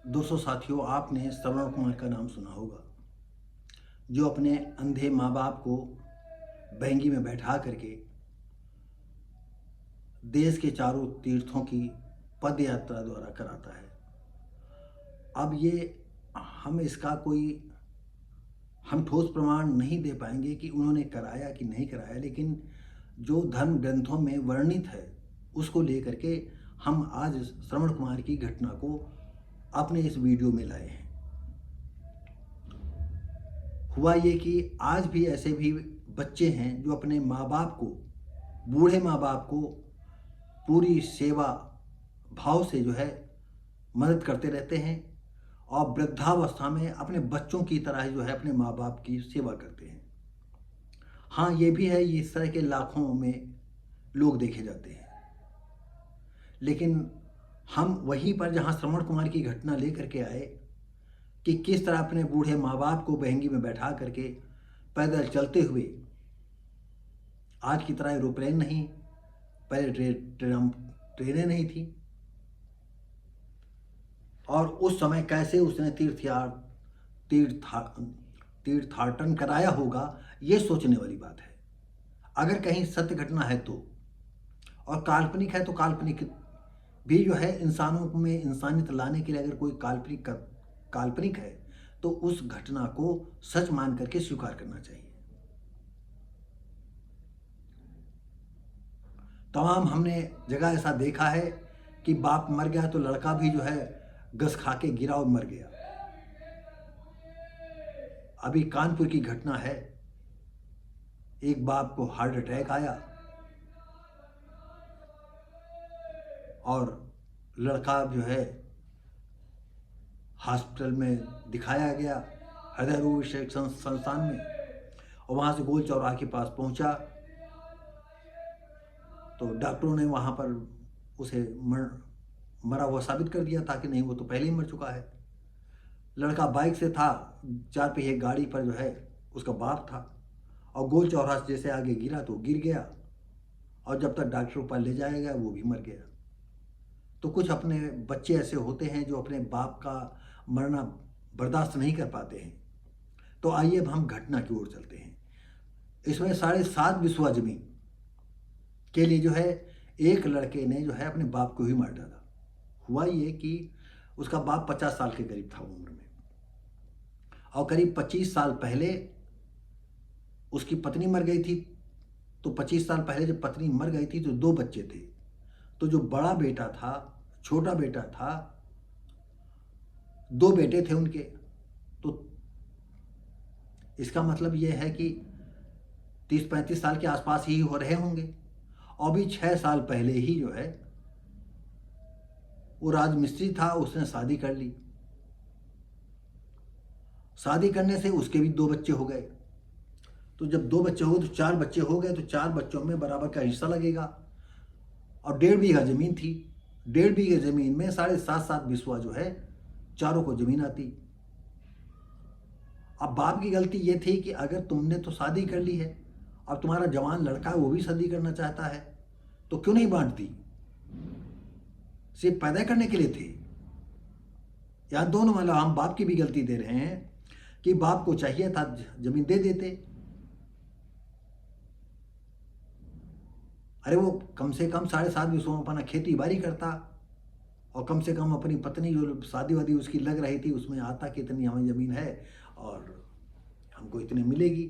दोस्तों साथियों, आपने श्रवण कुमार का नाम सुना होगा, जो अपने अंधे माँ बाप को बहंगी में बैठा करके देश के चारों तीर्थों की पद यात्रा द्वारा कराता है। अब ये हम इसका कोई हम ठोस प्रमाण नहीं दे पाएंगे कि उन्होंने कराया कि नहीं कराया, लेकिन जो धर्म ग्रंथों में वर्णित है उसको लेकर के हम आज श्रवण कुमार की घटना को अपने इस वीडियो में लाए हैं। हुआ ये कि आज भी ऐसे भी बच्चे हैं जो अपने माँ बाप को, बूढ़े माँ बाप को पूरी सेवा भाव से जो है मदद करते रहते हैं और वृद्धावस्था में अपने बच्चों की तरह जो है अपने माँ बाप की सेवा करते हैं। हाँ, ये भी है, ये इस तरह के लाखों में लोग देखे जाते हैं, लेकिन हम वहीं पर जहाँ श्रवण कुमार की घटना लेकर के आए कि किस तरह अपने बूढ़े माँ बाप को बहंगी में बैठा करके पैदल चलते हुए, आज की तरह एरोप्लेन नहीं, पहले ट्रेनें नहीं थी, और उस समय कैसे उसने तीर्थाटन कराया होगा, ये सोचने वाली बात है। अगर कहीं सत्य घटना है तो, और काल्पनिक है तो काल्पनिक भी जो है इंसानों में इंसानियत लाने के लिए अगर कोई काल्पनिक है तो उस घटना को सच मान करके स्वीकार करना चाहिए। तमाम हमने जगह ऐसा देखा है कि बाप मर गया तो लड़का भी जो है घस खा के गिरा और मर गया। अभी कानपुर की घटना है, एक बाप को हार्ट अटैक आया और लड़का जो है हॉस्पिटल में दिखाया गया, हृदय रोग विशेषज्ञ संस्थान में, और वहाँ से गोल चौराहे के पास पहुँचा तो डॉक्टरों ने वहाँ पर उसे मरा हुआ साबित कर दिया था कि नहीं, वो तो पहले ही मर चुका है। लड़का बाइक से था, 4 पहिए गाड़ी पर जो है उसका बाप था, और गोल चौराहा से जैसे आगे गिरा तो गिर गया, और जब तक डॉक्टर के पास ले जाया गया वो भी मर गया। तो कुछ अपने बच्चे ऐसे होते हैं जो अपने बाप का मरना बर्दाश्त नहीं कर पाते हैं। तो आइए अब हम घटना की ओर चलते हैं। इसमें 7.5 बिस्वा जमीन के लिए जो है एक लड़के ने जो है अपने बाप को ही मार डाला। हुआ ये कि उसका बाप 50 साल के करीब था उम्र में, और करीब 25 साल पहले उसकी पत्नी मर गई थी। तो 25 साल पहले जब पत्नी मर गई थी तो 2 बच्चे थे। तो जो बड़ा बेटा था, छोटा बेटा था, 2 बेटे थे उनके। तो इसका मतलब यह है कि 30-35 साल के आसपास ही हो रहे होंगे। और भी 6 साल पहले ही जो है वो राजमिस्त्री था, उसने शादी कर ली। शादी करने से उसके भी 2 बच्चे हो गए। तो जब 2 बच्चे हो गए तो 4 बच्चे हो गए, तो 4 बच्चों में बराबर का हिस्सा लगेगा। और 1.5 बीघा जमीन थी, 1.5 बीघे जमीन में 7.5 बिस्वा जो है चारों को जमीन आती। अब बाप की गलती ये थी कि अगर तुमने तो शादी कर ली है और तुम्हारा जवान लड़का है वो भी शादी करना चाहता है, तो क्यों नहीं बांट दी? सिर्फ पैदा करने के लिए थे। यहाँ दोनों मतलब हम बाप की भी गलती दे रहे हैं कि बाप को चाहिए था जमीन दे देते। अरे वो कम से कम 7.5 बिस्वा में अपना खेती बाड़ी करता, और कम से कम अपनी पत्नी जो शादी वादी उसकी लग रही थी उसमें आता कि इतनी हमें ज़मीन है और हमको इतने मिलेगी।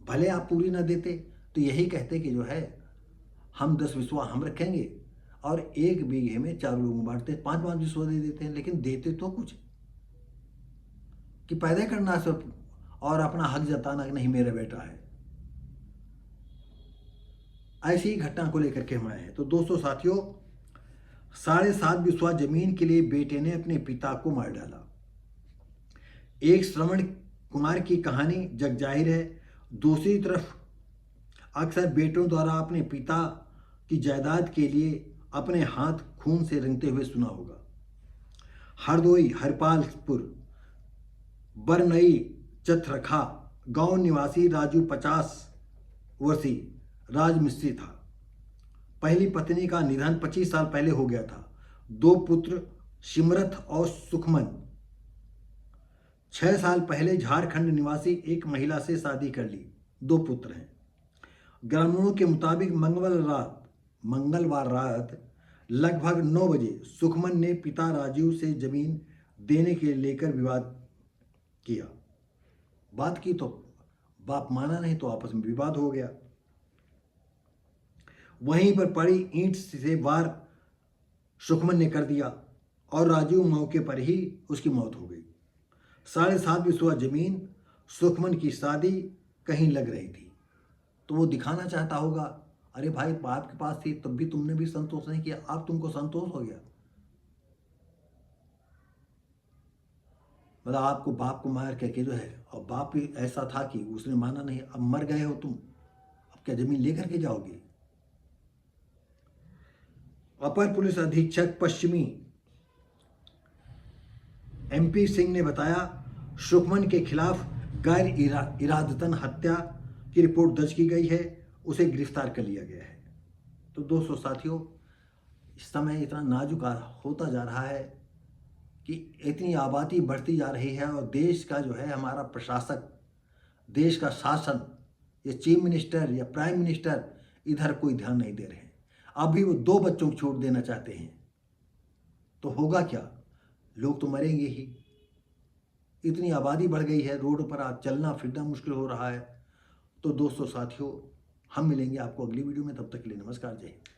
भले आप पूरी ना देते तो यही कहते कि जो है हम 10 बिस्वा हम रखेंगे और 1 बीघे में 4 लोगों बांटते, 5-5 बिस्वा दे देते हैं, लेकिन देते तो कुछ कि पैदा करना सिर्फ और अपना हक जताना कि नहीं मेरा बेटा है। ऐसी ही घटना को लेकर के हम आए हैं। तो दोस्तों साथियों, 7.5 बिस्वा जमीन के लिए बेटे ने अपने पिता को मार डाला। एक श्रवण कुमार की कहानी जग जाहिर है। दूसरी तरफ अक्सर बेटों द्वारा अपने पिता की जायदाद के लिए अपने हाथ खून से रंगते हुए सुना होगा। हरदोई, हरपालपुर, बरनई चथरखा गांव निवासी राजू 50 वर्षीय राजमिस्त्री था। पहली पत्नी का निधन 25 साल पहले हो गया था। 2 पुत्र सिमरत और सुखमन 6 साल पहले झारखंड निवासी एक महिला से शादी कर ली, 2 पुत्र हैं। ग्रामीणों के मुताबिक मंगलवार रात लगभग 9 बजे सुखमन ने पिता राजीव से जमीन देने के लेकर विवाद किया। बात की तो बाप माना नहीं, तो आपस में विवाद हो गया। वहीं पर पड़ी ईंट से वार सुखमन ने कर दिया और राजीव मौके पर ही उसकी मौत हो गई। 7:30 बिस्वा जमीन सुखमन की शादी कहीं लग रही थी, तो वो दिखाना चाहता होगा, अरे भाई बाप के पास थी तब भी तुमने भी संतोष नहीं किया, अब तुमको संतोष हो गया। मतलब आपको बाप को मार करके जो है, और बाप भी ऐसा था कि उसने माना नहीं, अब मर गए हो तुम, अब क्या जमीन लेकर के जाओगे। अपर पुलिस अधीक्षक पश्चिमी MP सिंह ने बताया, सुखमन के खिलाफ गैर इरादतन हत्या की रिपोर्ट दर्ज की गई है, उसे गिरफ्तार कर लिया गया है। तो दोस्तों साथियों, इस समय इतना नाजुक होता जा रहा है कि इतनी आबादी बढ़ती जा रही है और देश का जो है हमारा प्रशासक, देश का शासन, ये चीफ मिनिस्टर या प्राइम मिनिस्टर इधर कोई ध्यान नहीं दे रहे हैं। अभी वो 2 बच्चों को छूट देना चाहते हैं, तो होगा क्या, लोग तो मरेंगे ही। इतनी आबादी बढ़ गई है, रोड पर आज चलना फिरना मुश्किल हो रहा है। तो दोस्तों साथियों, हम मिलेंगे आपको अगली वीडियो में, तब तक के लिए नमस्कार, जय हिंद।